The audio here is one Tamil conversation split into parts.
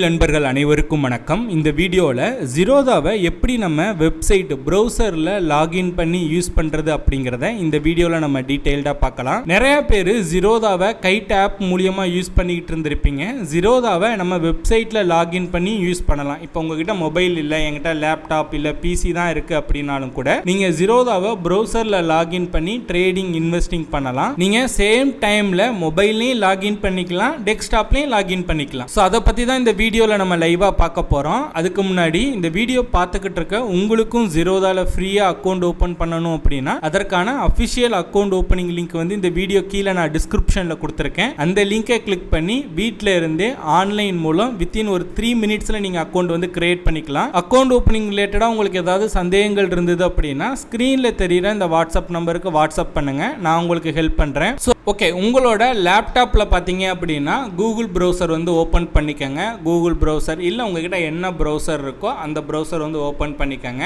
நண்பர்கள் அனைவருக்கும் வணக்கம். இந்த வீடியோவில் ஜிரோதாவை எப்படி நம்ம வெப்சைட் ப்ரௌசரில் லாகின் பண்ணி யூஸ் பண்ணுறது அப்படிங்கிறத இந்த வீடியோவில் நம்ம டீட்டெயில்டாக பார்க்கலாம். நிறைய பேர் ஜிரோதாவை கைட் ஆப் மூலியமாக யூஸ் பண்ணிக்கிட்டு இருந்திருப்பீங்க. ஜிரோதாவை நம்ம வெப்சைட்டில் லாகின் பண்ணி யூஸ் பண்ணலாம். இப்போ உங்ககிட்ட மொபைல் இல்லை, என்கிட்ட லேப்டாப் இல்லை, பிசி தான் இருக்குது அப்படின்னாலும் கூட நீங்கள் ஜிரோதாவை ப்ரௌசரில் லாகின் பண்ணி ட்ரேடிங் இன்வெஸ்டிங் பண்ணலாம். நீங்கள் சேம் டைமில் மொபைல்லையும் லாகின் பண்ணிக்கலாம், டெஸ்க்டாப்லையும் லாகின் பண்ணிக்கலாம். ஸோ அதை பற்றி தான் இந்த வீடியோவில் நம்ம லைவாக பார்க்க போகிறோம். அதுக்கு முன்னாடி இந்த வீடியோ பார்த்துக்கிட்டு இருக்க உங்களுக்கும் ஜிரோதாவில் ஃப்ரீயாக அக்கௌண்ட் ஓப்பன் பண்ணணும் அப்படின்னா அதற்கான அஃபிஷியல் அக்கௌண்ட் ஓப்பனிங் லிங்க் வந்து இந்த வீடியோ கீழே நான் டிஸ்கிரிப்ஷனில் கொடுத்துருக்கேன். அந்த லிங்கை கிளிக் பண்ணி வீட்டில் இருந்தே ஆன்லைன் மூலம் வித்தின் ஒரு 3 மினிட்ஸில் நீங்கள் அக்கௌண்ட் வந்து கிரியேட் பண்ணிக்கலாம். அக்கௌண்ட் ஓப்பனிங் ரிலேட்டடாக உங்களுக்கு ஏதாவது சந்தேகங்கள் இருந்தது அப்படின்னா ஸ்க்ரீனில் தெரிகிற இந்த வாட்ஸ்அப் நம்பருக்கு வாட்ஸ்அப் பண்ணுங்கள், நான் உங்களுக்கு ஹெல்ப் பண்ணுறேன். ஸோ ஓகே, உங்களோட லேப்டாப்பில் பார்த்தீங்க அப்படின்னா கூகுள் ப்ரௌசர் வந்து ஓப்பன் பண்ணிக்கோங்க. கூகுள் ப்ரௌசர் இல்லை உங்ககிட்ட என்ன ப்ரௌசர் இருக்கோ அந்த ப்ரௌசர் வந்து ஓப்பன் பண்ணிக்கோங்க.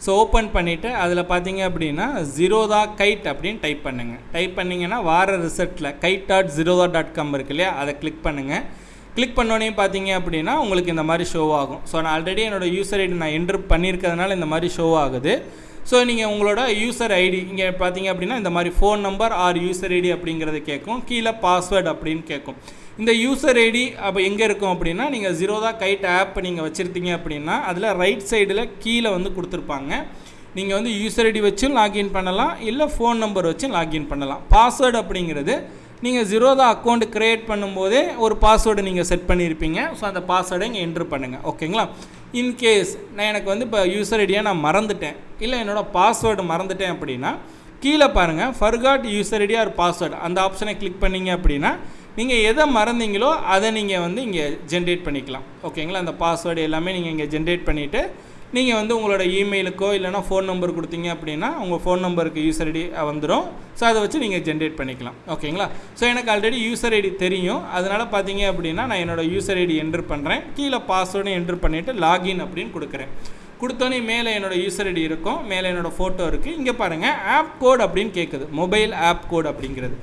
ஸோ ஓப்பன் பண்ணிவிட்டு அதில் பார்த்தீங்க அப்படின்னா ஜிரோதா கைட் அப்படின்னு டைப் பண்ணுங்கள். டைப் பண்ணிங்கன்னா வார ரிசல்ட்டில் kite.zirodha.com இருக்கு இல்லையா, அதை கிளிக் பண்ணுங்கள். கிளிக் பண்ணோன்னே பார்த்தீங்க அப்படின்னா உங்களுக்கு இந்த மாதிரி ஷோ ஆகும். ஸோ நான் ஆல்ரெடி என்னோடய யூசர் ஐடி நான் என்ட்ரு பண்ணியிருக்கிறதுனால இந்த மாதிரி ஷோ ஆகுது. ஸோ நீங்கள் உங்களோட யூசர் ஐடி இங்கே பார்த்தீங்க அப்படின்னா இந்த மாதிரி phone number or user ID அப்படிங்கிறது கேட்கும், கீழே பாஸ்வேர்டு அப்படின்னு கேட்கும். இந்த யூசர் ஐடி அப்போ எங்கே இருக்கும் அப்படின்னா நீங்கள் ஜிரோதா கைட் ஆப் நீங்கள் வச்சுருந்தீங்க அப்படின்னா அதில் ரைட் சைடில் கீழே வந்து கொடுத்துருப்பாங்க. நீங்கள் வந்து யூசர் ஐடி வச்சும் லாகின் பண்ணலாம், இல்லை ஃபோன் நம்பர் வச்சும் லாகின் பண்ணலாம். பாஸ்வேர்டு அப்படிங்கிறது நீங்கள் ஜிரோதா அக்கௌண்ட் க்ரியேட் பண்ணும்போதே ஒரு பாஸ்வேர்டு நீங்கள் செட் பண்ணியிருப்பீங்க. ஸோ அந்த பாஸ்வேர்டை இங்கே என்ட்ரு பண்ணுங்கள். ஓகேங்களா? இன்கேஸ் எனக்கு வந்து இப்போ யூசர் ஐடியாக நான் மறந்துட்டேன், இல்லை என்னோடய பாஸ்வேர்டு மறந்துட்டேன் அப்படின்னா கீழே பாருங்கள் forgot user ID or password, அந்த ஆப்ஷனை கிளிக் பண்ணிங்க அப்படின்னா நீங்கள் எதை மறந்தீங்களோ அதை நீங்கள் வந்து இங்கே ஜென்ரேட் பண்ணிக்கலாம். ஓகேங்களா? அந்த பாஸ்வேர்டு எல்லாமே நீங்கள் இங்கே ஜென்ரேட் பண்ணிவிட்டு நீங்கள் வந்து உங்களோட இமெயிலுக்கோ இல்லைனா ஃபோன் நம்பர் கொடுத்தீங்க அப்படின்னா உங்கள் ஃபோன் நம்பருக்கு யூசர் ஐடி வந்துடும். ஸோ அதை வச்சு நீங்கள் ஜென்ரேட் பண்ணிக்கலாம். ஓகேங்களா? ஸோ எனக்கு ஆல்ரெடி யூசர் ஐடி தெரியும், அதனால் பார்த்தீங்க அப்படின்னா நான் என்னோடய யூசர் ஐடி என்ட்ரு பண்ணுறேன். கீழே பாஸ்வேர்டும் என்ட்ரு பண்ணிவிட்டு லாகின் அப்படின்னு கொடுக்குறேன். கொடுத்தோன்னே மேலே என்னோடய யூசர் ஐடி இருக்கும், மேலே என்னோடய ஃபோட்டோ இருக்குது. இங்கே பாருங்கள் ஆப் கோட் அப்படின்னு கேட்குது, மொபைல் ஆப் கோட் அப்படிங்கிறது.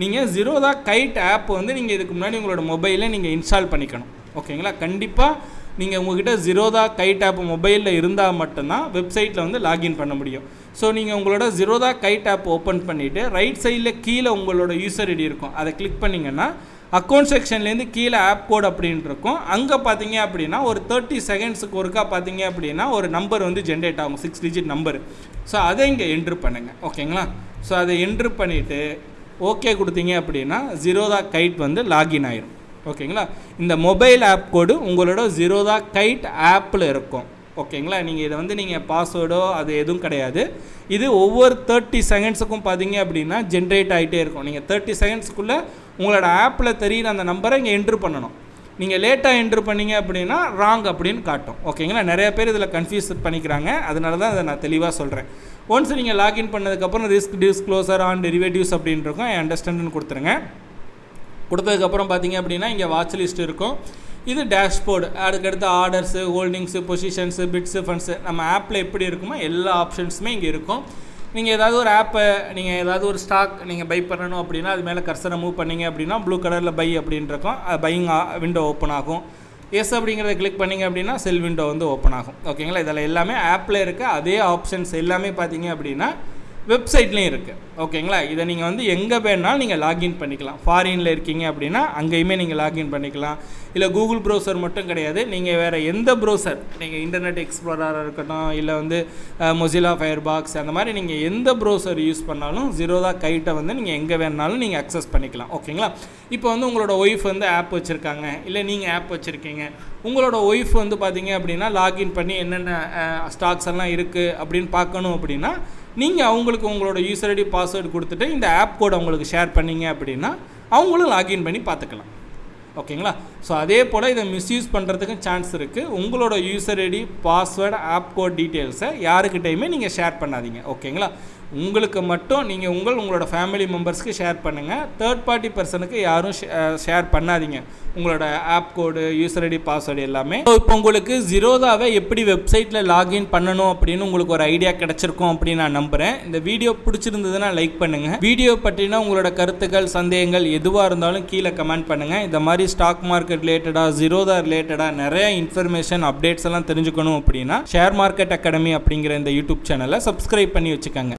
நீங்கள் ஜிரோதா கைட் ஆப் வந்து நீங்கள் இதுக்கு முன்னாடி உங்களோட மொபைலில் நீங்கள் இன்ஸ்டால் பண்ணிக்கணும். ஓகேங்களா? கண்டிப்பாக நீங்கள் உங்கள்கிட்ட ஜிரோதா கைட் ஆப் மொபைலில் இருந்தால் மட்டும்தான் வெப்சைட்டில் வந்து லாகின் பண்ண முடியும். ஸோ நீங்கள் உங்களோட ஜிரோதா கைட் ஆப் ஓப்பன் பண்ணிவிட்டு ரைட் சைடில் கீழே உங்களோட யூசர் ஐடி இருக்கும், அதை கிளிக் பண்ணிங்கன்னா அக்கௌண்ட் செக்ஷன்லேருந்து கீழே ஆப் கோட் அப்படின்னு இருக்கும். அங்கே பார்த்தீங்க அப்படின்னா ஒரு 30 செகண்ட்ஸுக்கு ஒருக்கா பார்த்தீங்க அப்படின்னா ஒரு நம்பர் வந்து ஜென்ரேட் ஆகும், 6 டிஜிட் நம்பர். ஸோ அதை இங்கே என்ட்ரு பண்ணுங்கள். ஓகேங்களா? ஸோ அதை என்ட்ரு பண்ணிவிட்டு ஓகே கொடுத்தீங்க அப்படின்னா ஜிரோதா கைட் வந்து லாகின் ஆயிரும். ஓகேங்களா? இந்த மொபைல் ஆப் கோடு உங்களோட ஜிரோதா கைட் ஆப்பில் இருக்கும். ஓகேங்களா? நீங்கள் இதை வந்து நீங்கள் பாஸ்வேர்டோ அது எதுவும் கிடையாது. இது ஒவ்வொரு 30 செகண்ட்ஸுக்கும் பார்த்தீங்க அப்படின்னா ஜென்ரேட் ஆகிட்டே இருக்கும். நீங்கள் 30 செகண்ட்ஸுக்குள்ளே உங்களோட ஆப்பில் தெரிகிற அந்த நம்பரை இங்கே என்ட்ரு பண்ணணும். நீங்கள் லேட்டாக என்ட்ரு பண்ணிங்க அப்படின்னா ராங் அப்படின்னு காட்டும். ஓகேங்களா? நிறைய பேர் இதில் கன்ஃபியூஸ் பண்ணிக்கிறாங்க, அதனால தான் அதை நான் தெளிவாக சொல்கிறேன். ஒன்ஸ் நீங்கள் லாகின் பண்ணதுக்கப்புறம் ரிஸ்க் டிஸ்க்ளோசர் ஆன் டெரிவேட்டிவ்ஸ் அப்படின்னு இருக்கும், ஐ அண்டர்ஸ்டாண்டுன்னு கொடுத்துருங்க. கொடுத்ததுக்கப்புறம் பார்த்தீங்க அப்படின்னா இங்கே வாட்ச் லிஸ்ட் இருக்கும், இது டேஷ்போர்டு, அதுக்கடுத்து orders, holdings, positions, bits, funds, நம்ம ஆப்பில் எப்படி இருக்குமோ எல்லா ஆப்ஷன்ஸுமே இங்கே இருக்கும். நீங்கள் ஏதாவது ஒரு ஆப்பை நீங்கள் ஏதாவது ஒரு ஸ்டாக் நீங்கள் பை பண்ணணும் அப்படின்னா அது மேலே கர்சரை மூவ் பண்ணிங்க அப்படின்னா ப்ளூ கலரில் பை அப்படின்னு இருக்கும், பையிங் விண்டோ ஓப்பன் ஆகும். எஸ் அப்படிங்கிறத கிளிக் பண்ணிங்க அப்படின்னா செல் விண்டோ வந்து ஓப்பன் ஆகும். ஓகேங்களா? இதில் எல்லாமே ஆப்பில் இருக்க அதே ஆப்ஷன்ஸ் எல்லாமே பார்த்தீங்க அப்படின்னா வெப்சைட்லேயும் இருக்குது. ஓகேங்களா? இதை நீங்கள் வந்து எங்கே வேணாலும் நீங்கள் லாகின் பண்ணிக்கலாம். ஃபாரினில் இருக்கீங்க அப்படின்னா அங்கேயுமே நீங்கள் லாகின் பண்ணிக்கலாம். இல்லை கூகுள் ப்ரௌசர் மட்டும் கிடையாது, நீங்கள் வேறு எந்த ப்ரௌசர், நீங்கள் இன்டர்நெட் எக்ஸ்ப்ளோரராக இருக்கட்டும், இல்லை வந்து மொசிலா ஃபயர்பாக்ஸ், அந்த மாதிரி நீங்கள் எந்த ப்ரௌசர் யூஸ் பண்ணாலும் ஜிரோதா கைட்டை வந்து நீங்கள் எங்கே வேணாலும் நீங்கள் அக்சஸ் பண்ணிக்கலாம். ஓகேங்களா? இப்போ வந்து உங்களோட ஒய்ஃப் வந்து ஆப் வச்சுருக்காங்க, இல்லை நீங்கள் ஆப் வச்சுருக்கீங்க, உங்களோட ஒய்ஃப் வந்து பார்த்தீங்க அப்படின்னா லாகின் பண்ணி என்னென்ன ஸ்டாக்ஸ் எல்லாம் இருக்குது அப்படின்னு பார்க்கணும் அப்படின்னா நீங்கள் அவங்களுக்கு உங்களோட யூசர் ஐடி பாஸ்வேர்டு கொடுத்துட்டு இந்த ஆப் கோட் அவங்களுக்கு ஷேர் பண்ணிங்க அப்படின்னா அவங்களும் லாகின் பண்ணி பார்த்துக்கலாம். ஓகேங்களா? ஸோ அதே போல் இதை மிஸ்யூஸ் பண்ணுறதுக்கும் சான்ஸ் இருக்குது. உங்களோட user ID, password, app code டீட்டெயில்ஸை யாருக்கிட்டையுமே நீங்கள் ஷேர் பண்ணாதீங்க. ஓகேங்களா? உங்களுக்கு மட்டும் நீங்கள் உங்களோட ஃபேமிலி மெம்பர்ஸ்க்கு ஷேர் பண்ணுங்கள். தேர்ட் பார்ட்டி பர்சனுக்கு யாரும் ஷேர் பண்ணாதீங்க உங்களோட ஆப் கோடு, யூசர் ஐடி, பாஸ்வேர்டு எல்லாமே. ஸோ இப்போ உங்களுக்கு ஜிரோதாவை எப்படி வெப்சைட்டில் லாகின் பண்ணணும் அப்படின்னு உங்களுக்கு ஒரு ஐடியா கிடச்சிருக்கும் அப்படின்னு நான் நம்புகிறேன். இந்த வீடியோ பிடிச்சிருந்ததுன்னா லைக் பண்ணுங்கள். வீடியோ பற்றினா உங்களோட கருத்துக்கள், சந்தேகங்கள் எதுவாக இருந்தாலும் கீழே கமெண்ட் பண்ணுங்கள். இந்த மாதிரி ஸ்டாக் மார்க்கெட் ரிலேட்டடாக, ஜிரோதா ரிலேட்டடாக நிறைய இன்ஃபர்மேஷன், அப்டேட்ஸ் எல்லாம் தெரிஞ்சுக்கணும் அப்படின்னா ஷேர் மார்க்கெட் அகாடமி அப்படிங்கிற இந்த யூடியூப் சேனலை சப்ஸ்கிரைப் பண்ணி வச்சுக்கோங்க.